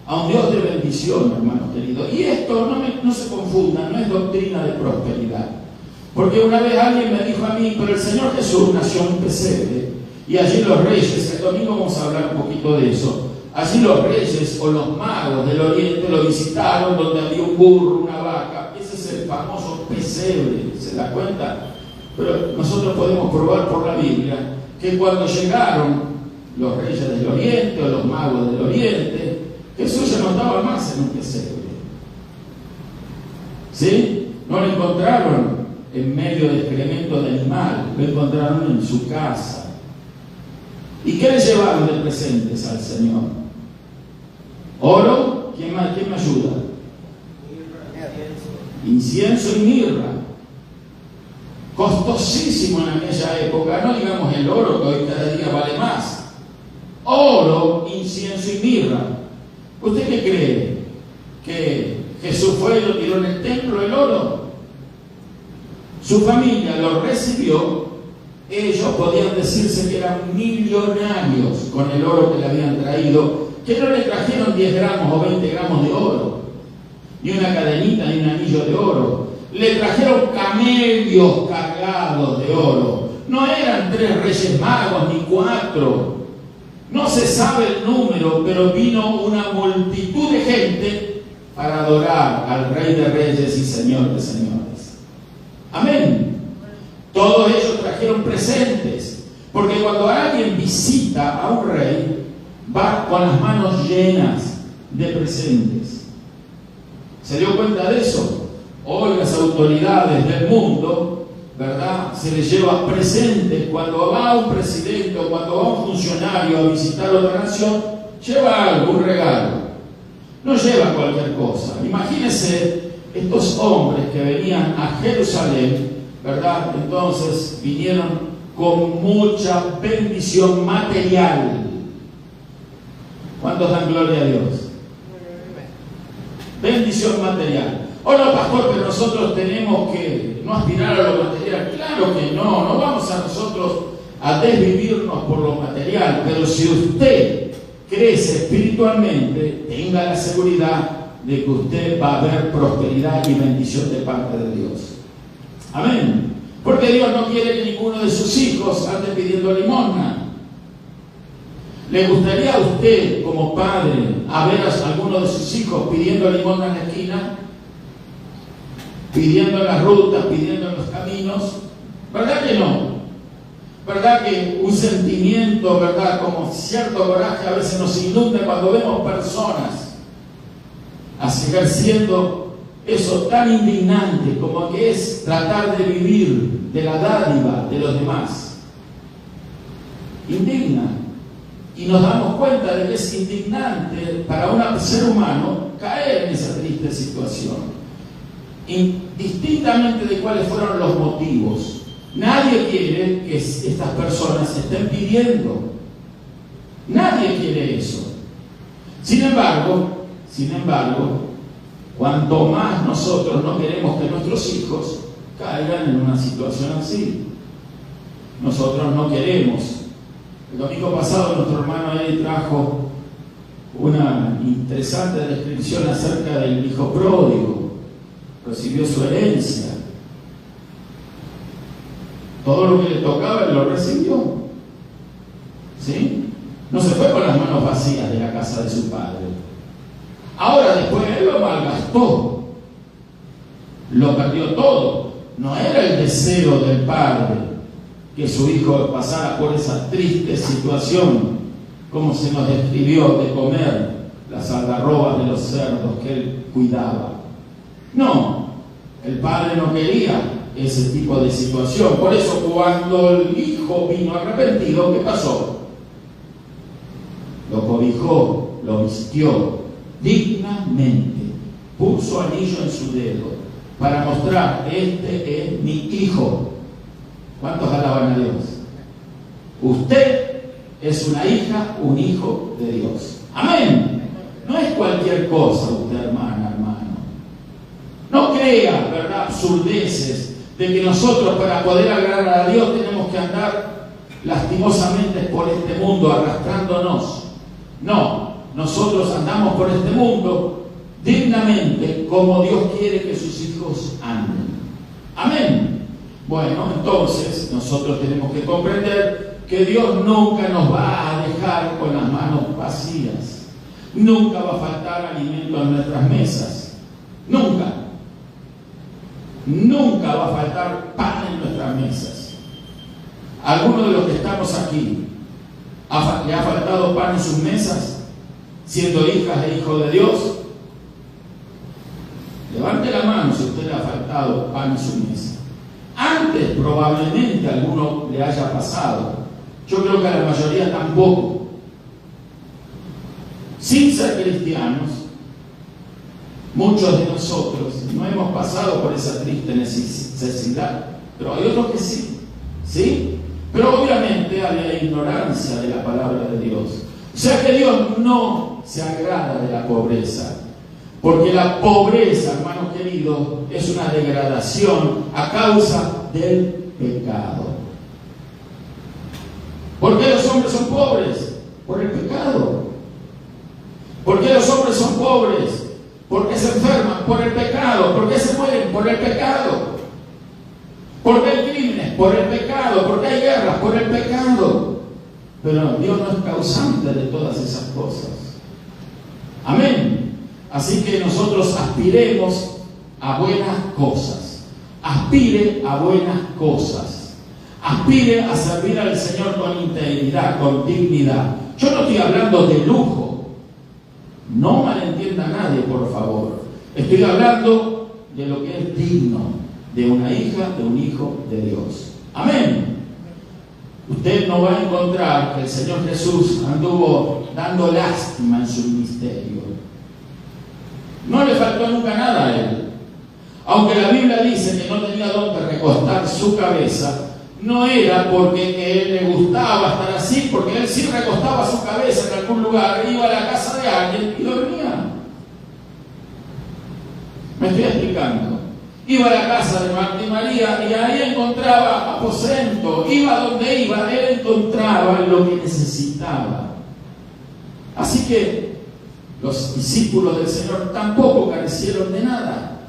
a un Dios de bendición, hermanos queridos. Y esto no se confunda, no es doctrina de prosperidad. Porque una vez alguien me dijo a mí, pero el Señor Jesús nació en un pesebre, y allí los reyes, el domingo vamos a hablar un poquito de eso, allí los reyes o los magos del oriente lo visitaron, donde había un burro, una vaca. Ese es el famoso pesebre, ¿se da cuenta? Pero nosotros podemos probar por la Biblia que cuando llegaron los reyes del oriente o los magos del oriente, Jesús ya no estaba más en un pesebre. ¿Sí? No lo encontraron en medio de excremento de animal, lo encontraron en su casa. ¿Y qué le llevaron de presentes al Señor? ¿Oro? ¿Quién me ayuda? Incienso y mirra. Costosísimo en aquella época, no digamos el oro que hoy cada día vale más. Oro, incienso y mirra. ¿Usted qué cree? ¿Que Jesús fue y lo tiró en el templo el oro? Su familia lo recibió. Ellos podían decirse que eran millonarios con el oro que le habían traído, que no le trajeron 10 gramos o 20 gramos de oro, ni una cadenita, ni un anillo de oro. Le trajeron camellos cargados de oro. No eran 3 reyes magos ni 4. No se sabe el número, pero vino una multitud de gente para adorar al Rey de Reyes y Señor de Señores. Amén. Todos ellos trajeron presentes, porque cuando alguien visita a un rey, va con las manos llenas de presentes. ¿Se dio cuenta de eso? Hoy las autoridades del mundo, ¿verdad?, se les lleva presentes. Cuando va un presidente o cuando va un funcionario a visitar otra nación, lleva algo, un regalo. No lleva cualquier cosa. Imagínense estos hombres que venían a Jerusalén, ¿verdad? Entonces vinieron con mucha bendición material. ¿Cuántos dan gloria a Dios? Bendición material. Oh, no, pastor, pero nosotros tenemos que no aspirar a lo material. Claro que no, no vamos a nosotros a desvivirnos por lo material, pero si usted crece espiritualmente, tenga la seguridad de que usted va a ver prosperidad y bendición de parte de Dios. Amén. Porque Dios no quiere que ninguno de sus hijos ande pidiendo limosna. ¿Le gustaría a usted, como padre, a ver a alguno de sus hijos pidiendo limosna en la esquina? Pidiendo en las rutas, pidiendo en los caminos. ¿Verdad que no? ¿Verdad que un sentimiento, verdad, como cierto coraje a veces nos inunda cuando vemos personas ejerciendo eso tan indignante como que es tratar de vivir de la dádiva de los demás? Indigna. Y nos damos cuenta de que es indignante para un ser humano caer en esa triste situación. Indistintamente de cuáles fueron los motivos, nadie quiere que estas personas estén pidiendo. Nadie quiere eso. Sin embargo, cuanto más nosotros no queremos que nuestros hijos caigan en una situación así, nosotros no queremos. El domingo pasado nuestro hermano Eddie trajo una interesante descripción acerca del hijo pródigo. Recibió su herencia. Todo lo que le tocaba él lo recibió. ¿Sí? No se fue con las manos vacías de la casa de su padre. Ahora después él lo malgastó. Lo perdió todo. No era el deseo del padre que su hijo pasara por esa triste situación, como se nos describió, de comer las algarrobas de los cerdos que él cuidaba. No, el padre no quería ese tipo de situación. Por eso cuando el hijo vino arrepentido, ¿qué pasó? Lo cobijó, lo vistió dignamente, puso anillo en su dedo para mostrar: este es mi hijo. ¿Cuántos alaban a Dios? Usted es una hija, un hijo de Dios. Amén. No es cualquier cosa usted, hermana, hermano. No crea, ¿verdad?, absurdeces de que nosotros, para poder agradar a Dios, tenemos que andar lastimosamente por este mundo arrastrándonos. No, nosotros andamos por este mundo dignamente, como Dios quiere que sus hijos anden. Amén. Bueno, entonces nosotros tenemos que comprender que Dios nunca nos va a dejar con las manos vacías. Nunca va a faltar alimento en nuestras mesas. Nunca. Nunca va a faltar pan en nuestras mesas. ¿Alguno de los que estamos aquí le ha faltado pan en sus mesas, siendo hijas e hijos de Dios? Levante la mano si a usted le ha faltado pan en su mesa. Antes probablemente a alguno le haya pasado. Yo creo que a la mayoría tampoco. Sin ser cristianos, muchos de nosotros no hemos pasado por esa triste necesidad, pero hay otros que sí, ¿sí? Pero obviamente hay ignorancia de la palabra de Dios. O sea que Dios no se agrada de la pobreza, porque la pobreza, hermanos queridos, es una degradación a causa del pecado. ¿Por qué los hombres son pobres? Por el pecado. ¿Por qué los hombres son pobres? ¿Por qué se enferman? Por el pecado. ¿Por qué se mueren? Por el pecado. ¿Por qué hay crímenes? Por el pecado. ¿Por qué hay guerras? Por el pecado. Pero Dios no es causante de todas esas cosas. Amén. Así que nosotros aspiremos a buenas cosas. Aspire a buenas cosas. Aspire a servir al Señor con integridad, con dignidad. Yo no estoy hablando de lujo. No malentienda a nadie, por favor. Estoy hablando de lo que es digno de una hija, de un hijo de Dios. Amén. Usted no va a encontrar que el Señor Jesús anduvo dando lástima en su ministerio. No le faltó nunca nada a él. Aunque la Biblia dice que no tenía dónde recostar su cabeza, no era porque a él le gustaba estar así, porque él sí recostaba su cabeza en algún lugar, iba a la casa de alguien y dormía. ¿Me estoy explicando? Iba a la casa de Marta y María y ahí encontraba aposento. Iba donde iba, él encontraba lo que necesitaba. Así que los discípulos del Señor tampoco carecieron de nada.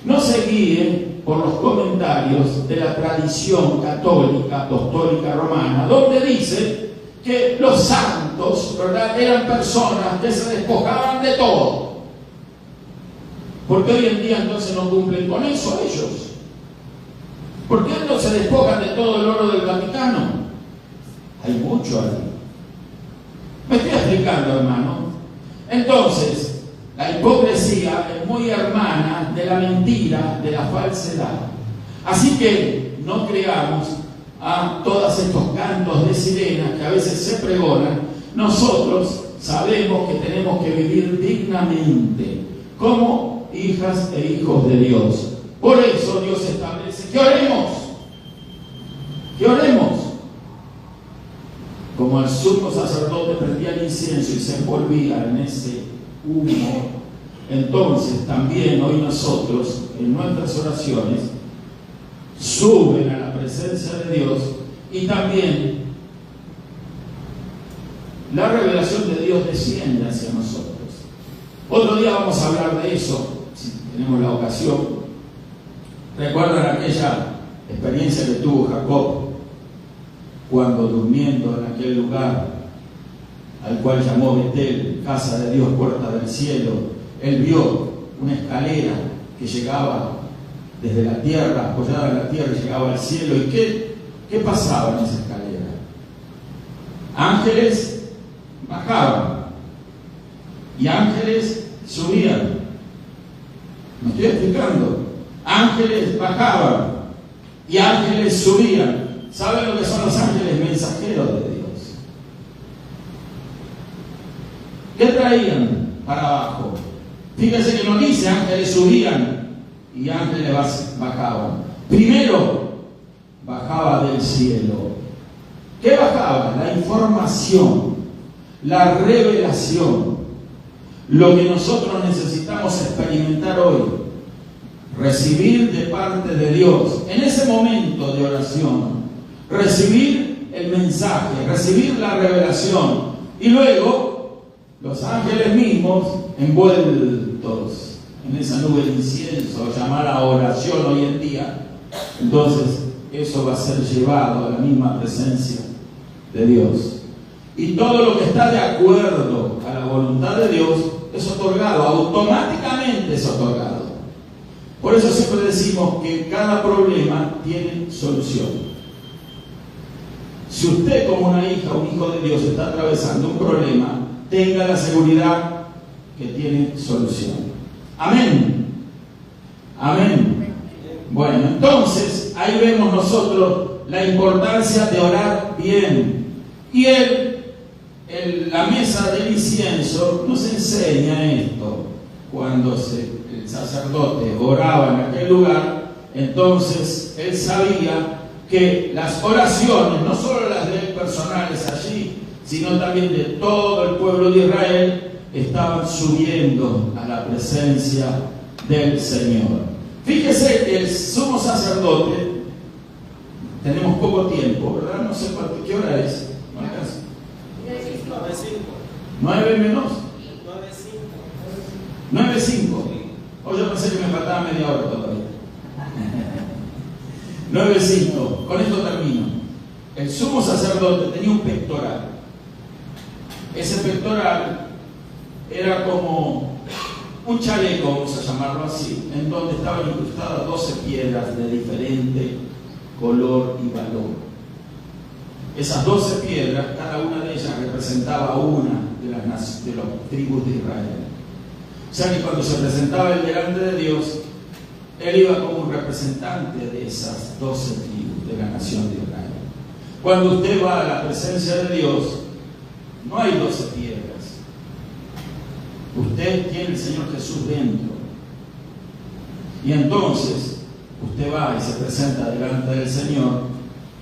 No se guíen por los comentarios de la tradición católica, apostólica romana, donde dice que los santos, ¿verdad?, eran personas que se despojaban de todo. ¿Por qué hoy en día entonces no cumplen con eso ellos? ¿Por qué no se despojan de todo el oro del Vaticano? Hay mucho ahí. ¿Me estoy explicando, hermano? Entonces, la hipocresía es muy hermana de la mentira, de la falsedad. Así que no creamos a todos estos cantos de sirena que a veces se pregonan. Nosotros sabemos que tenemos que vivir dignamente como hijas e hijos de Dios. Por eso Dios establece que oremos. Que oremos. Como el sumo sacerdote prendía el incienso y se envolvía en ese humo, entonces también hoy nosotros en nuestras oraciones suben a la presencia de Dios y también la revelación de Dios desciende hacia nosotros. Otro día vamos a hablar de eso, si tenemos la ocasión. ¿Recuerdan aquella experiencia que tuvo Jacob cuando, durmiendo en aquel lugar al cual llamó Betel, casa de Dios, puerta del cielo, él vio una escalera que llegaba desde la tierra, apoyada en la tierra, y llegaba al cielo? ¿Y qué pasaba en esa escalera? Ángeles bajaban y ángeles subían. ¿Me estoy explicando? Ángeles bajaban y ángeles subían. ¿Saben lo que son los ángeles mensajeros de Dios? ¿Qué traían para abajo? Fíjense que no dice ángeles subían y ángeles bajaban. Primero bajaba del cielo. ¿Qué bajaba? La información, la revelación, lo que nosotros necesitamos experimentar hoy, recibir de parte de Dios, en ese momento de oración, recibir el mensaje, recibir la revelación, y luego los ángeles mismos envueltos en esa nube de incienso, llamada oración hoy en día. Entonces eso va a ser llevado a la misma presencia de Dios. Y todo lo que está de acuerdo a la voluntad de Dios es otorgado, automáticamente es otorgado. Por eso siempre decimos que cada problema tiene solución. Si usted como una hija o un hijo de Dios está atravesando un problema, tenga la seguridad que tiene solución. Amén. Amén. Bueno, entonces ahí vemos nosotros la importancia de orar bien. Y la mesa del incienso nos enseña esto. Cuando el sacerdote oraba en aquel lugar, entonces él sabía que las oraciones, no solo las de él personales allí, sino también de todo el pueblo de Israel, estaban subiendo a la presencia del Señor. Fíjese que el sumo sacerdote, tenemos poco tiempo, ¿verdad? No sé qué hora es. ¿No alcanza? 9 menos 9:05. O yo pensé que me faltaba media hora todavía. 9:05. Con esto termino. El sumo sacerdote tenía un pectoral. Ese pectoral era como un chaleco, vamos a llamarlo así, en donde estaban incrustadas 12 piedras de diferente color y valor. Esas 12 piedras, cada una de ellas representaba una de las tribus de Israel. O sea que cuando se presentaba él delante de Dios, él iba como un representante de esas 12 tribus de la nación de Israel. Cuando usted va a la presencia de Dios, no hay 12 piedras. Usted tiene el Señor Jesús dentro. Y entonces, usted va y se presenta delante del Señor.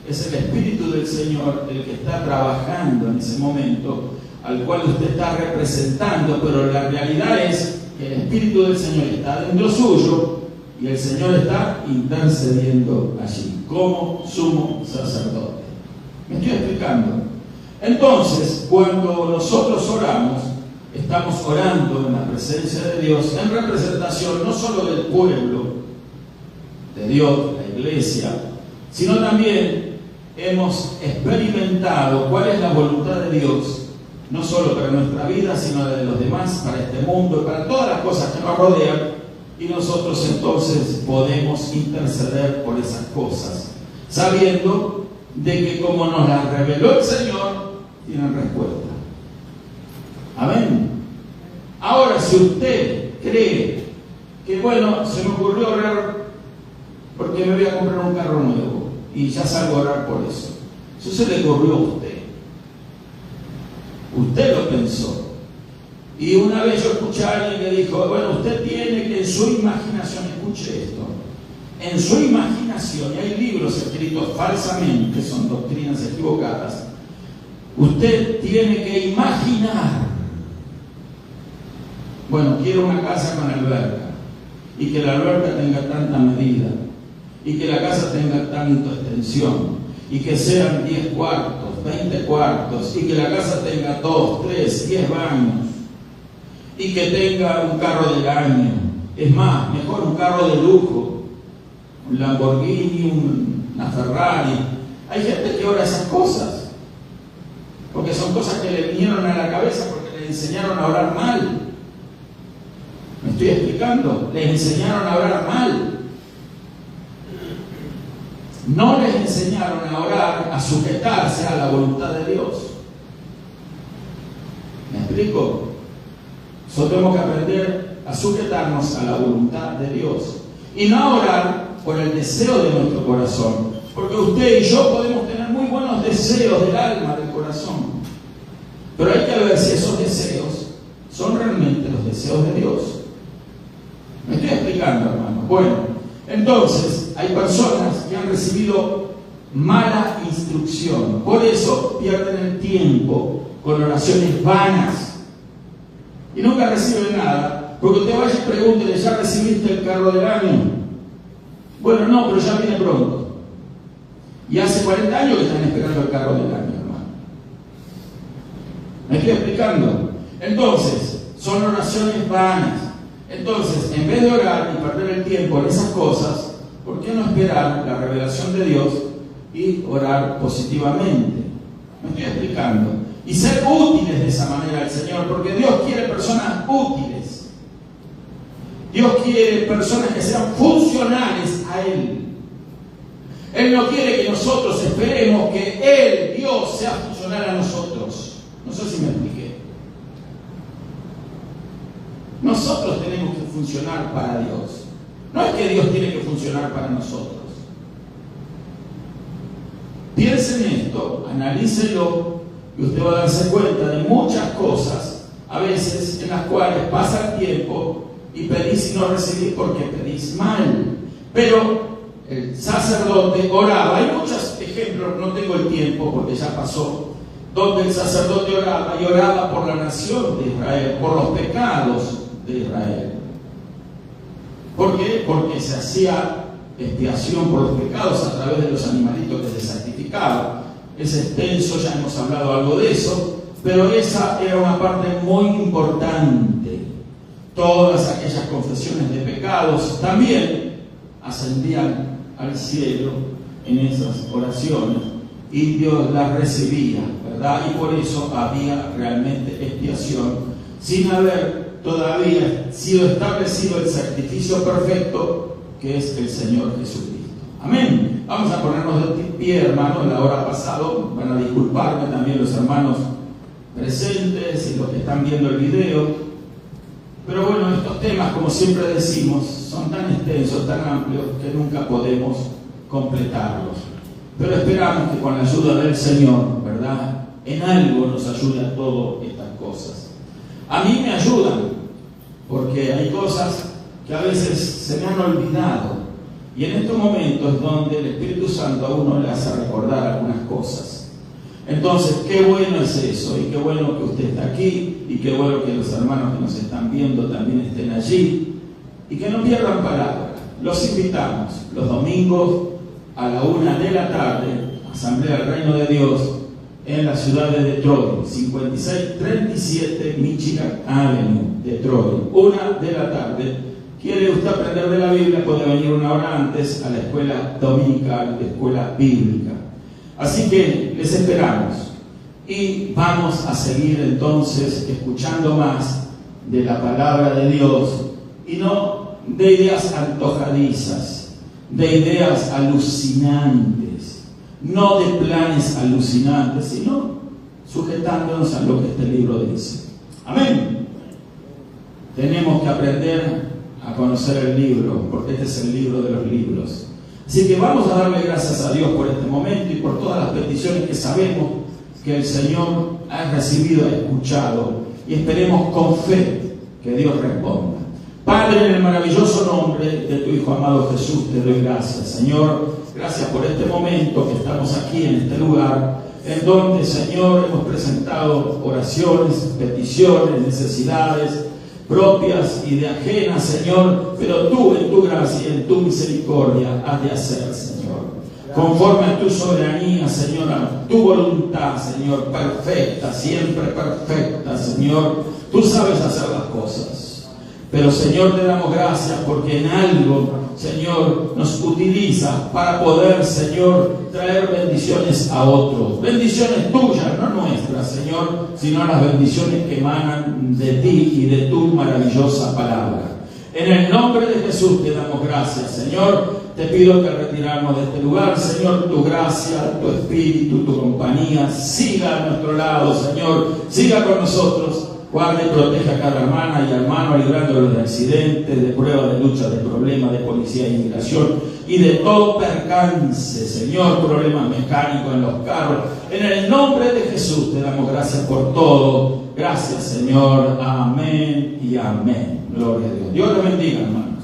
Es el Espíritu del Señor el que está trabajando en ese momento, al cual usted está representando, pero la realidad es que el Espíritu del Señor está dentro suyo y el Señor está intercediendo allí, como sumo sacerdote. ¿Me estoy explicando? Entonces, cuando nosotros oramos, estamos orando en la presencia de Dios, en representación no solo del pueblo de Dios, la iglesia, sino también hemos experimentado cuál es la voluntad de Dios, no solo para nuestra vida, sino la de los demás, para este mundo, para todas las cosas que nos rodean, y nosotros entonces podemos interceder por esas cosas, sabiendo de que como nos las reveló el Señor, tienen respuesta. Amén. Ahora, si usted cree que, bueno, se me ocurrió orar porque me voy a comprar un carro nuevo y ya salgo a orar por eso, eso se le ocurrió a usted. Usted lo pensó. Y una vez yo escuché a alguien que dijo, bueno, usted tiene que en su imaginación, escuche esto, en su imaginación, y hay libros escritos falsamente, son doctrinas equivocadas, usted tiene que imaginar, bueno, quiero una casa con alberca, y que la alberca tenga tanta medida, y que la casa tenga tanta extensión, y que sean 10 cuartos, 20 cuartos, y que la casa tenga 2, 3, 10 baños, y que tenga un carro del año, es más, mejor un carro de lujo, un Lamborghini, una Ferrari. Hay gente que ora esas cosas, porque son cosas que le vinieron a la cabeza porque le enseñaron a orar mal. ¿Me estoy explicando? Les enseñaron a orar mal. No les enseñaron a orar, a sujetarse a la voluntad de Dios. ¿Me explico? Nosotros tenemos que aprender a sujetarnos a la voluntad de Dios y no a orar por el deseo de nuestro corazón, porque usted y yo podemos tener muy buenos deseos del alma, del corazón, pero hay que ver si esos deseos son realmente los deseos de Dios. explicando, hermano? Bueno, entonces hay personas que han recibido mala instrucción, por eso pierden el tiempo con oraciones vanas y nunca reciben nada, porque usted vaya y pregúntele, ¿ya recibiste el carro del año? Bueno, no, pero ya viene pronto. Y hace 40 años que están esperando el carro del año, hermano. ¿Me estoy explicando? Entonces, son oraciones vanas. Entonces, en vez de orar y perder el tiempo en esas cosas, ¿por qué no esperar la revelación de Dios y orar positivamente? Me estoy explicando. Y ser útiles de esa manera al Señor, porque Dios quiere personas útiles. Dios quiere personas que sean funcionales a Él. Él no quiere que nosotros esperemos que Él, Dios, sea funcional a nosotros. No sé si me expliqué. Nosotros tenemos que funcionar para Dios. No es que Dios tiene que funcionar para nosotros. Piensen en esto, analícelo y usted va a darse cuenta de muchas cosas, a veces en las cuales pasa el tiempo y pedís y no recibís porque pedís mal. Pero el sacerdote oraba. Hay muchos ejemplos, no tengo el tiempo porque ya pasó, donde el sacerdote oraba y oraba por la nación de Israel, por los pecados de Israel. ¿Por qué? Porque se hacía expiación por los pecados a través de los animalitos que se sacrificaban. Es extenso, ya hemos hablado algo de eso, pero esa era una parte muy importante. Todas aquellas confesiones de pecados también ascendían al cielo en esas oraciones y Dios las recibía, ¿verdad? Y por eso había realmente expiación, sin haber todavía sido establecido el sacrificio perfecto que es el Señor Jesucristo. Amén. Vamos a ponernos de pie, hermanos. La hora pasada, van a disculparme también los hermanos presentes y los que están viendo el video. Pero bueno, estos temas, como siempre decimos, son tan extensos, tan amplios, que nunca podemos completarlos. Pero esperamos que con la ayuda del Señor, ¿verdad?, en algo nos ayude a todas estas cosas. A mí me ayudan, porque hay cosas que a veces se me han olvidado. Y en estos momentos es donde el Espíritu Santo a uno le hace recordar algunas cosas. Entonces, qué bueno es eso, y qué bueno que usted está aquí, y qué bueno que los hermanos que nos están viendo también estén allí, y que no pierdan palabra. Los invitamos los domingos a la 1 de la tarde, Asamblea del Reino de Dios, en la ciudad de Detroit, 5637 Michigan Avenue, Detroit, 1 de la tarde. ¿Quiere usted aprender de la Biblia? Puede venir una hora antes a la escuela dominical, de escuela bíblica. Así que les esperamos y vamos a seguir entonces escuchando más de la palabra de Dios y no de ideas antojadizas, de ideas alucinantes, no de planes alucinantes, sino sujetándonos a lo que este libro dice. Amén. Tenemos que aprender a conocer el libro, porque este es el libro de los libros. Así que vamos a darle gracias a Dios por este momento y por todas las peticiones que sabemos que el Señor ha recibido, ha escuchado, y esperemos con fe que Dios responda. Padre, en el maravilloso nombre de tu Hijo amado Jesús, te doy gracias, Señor. Gracias por este momento que estamos aquí en este lugar, en donde, Señor, hemos presentado oraciones, peticiones, necesidades propias y de ajenas, Señor, pero tú en tu gracia y en tu misericordia has de hacer, Señor, conforme a tu soberanía, Señor, a tu voluntad, Señor, perfecta, siempre perfecta, Señor. Tú sabes hacer las cosas, pero, Señor, te damos gracias porque en algo, Señor, nos utilizas para poder, Señor, traer bendiciones a otros. Bendiciones tuyas, no nuestras, Señor, sino las bendiciones que emanan de ti y de tu maravillosa palabra. En el nombre de Jesús te damos gracias, Señor. Te pido que retirarnos de este lugar, Señor. Tu gracia, tu espíritu, tu compañía siga a nuestro lado, Señor. Siga con nosotros. Guarda y protege a cada hermana y hermano, librándolos de accidentes, de pruebas, de lucha, de problemas, de policía e inmigración y de todo percance, Señor, problemas mecánicos en los carros. En el nombre de Jesús te damos gracias por todo. Gracias, Señor. Amén y amén. Gloria a Dios. Dios te bendiga, hermano.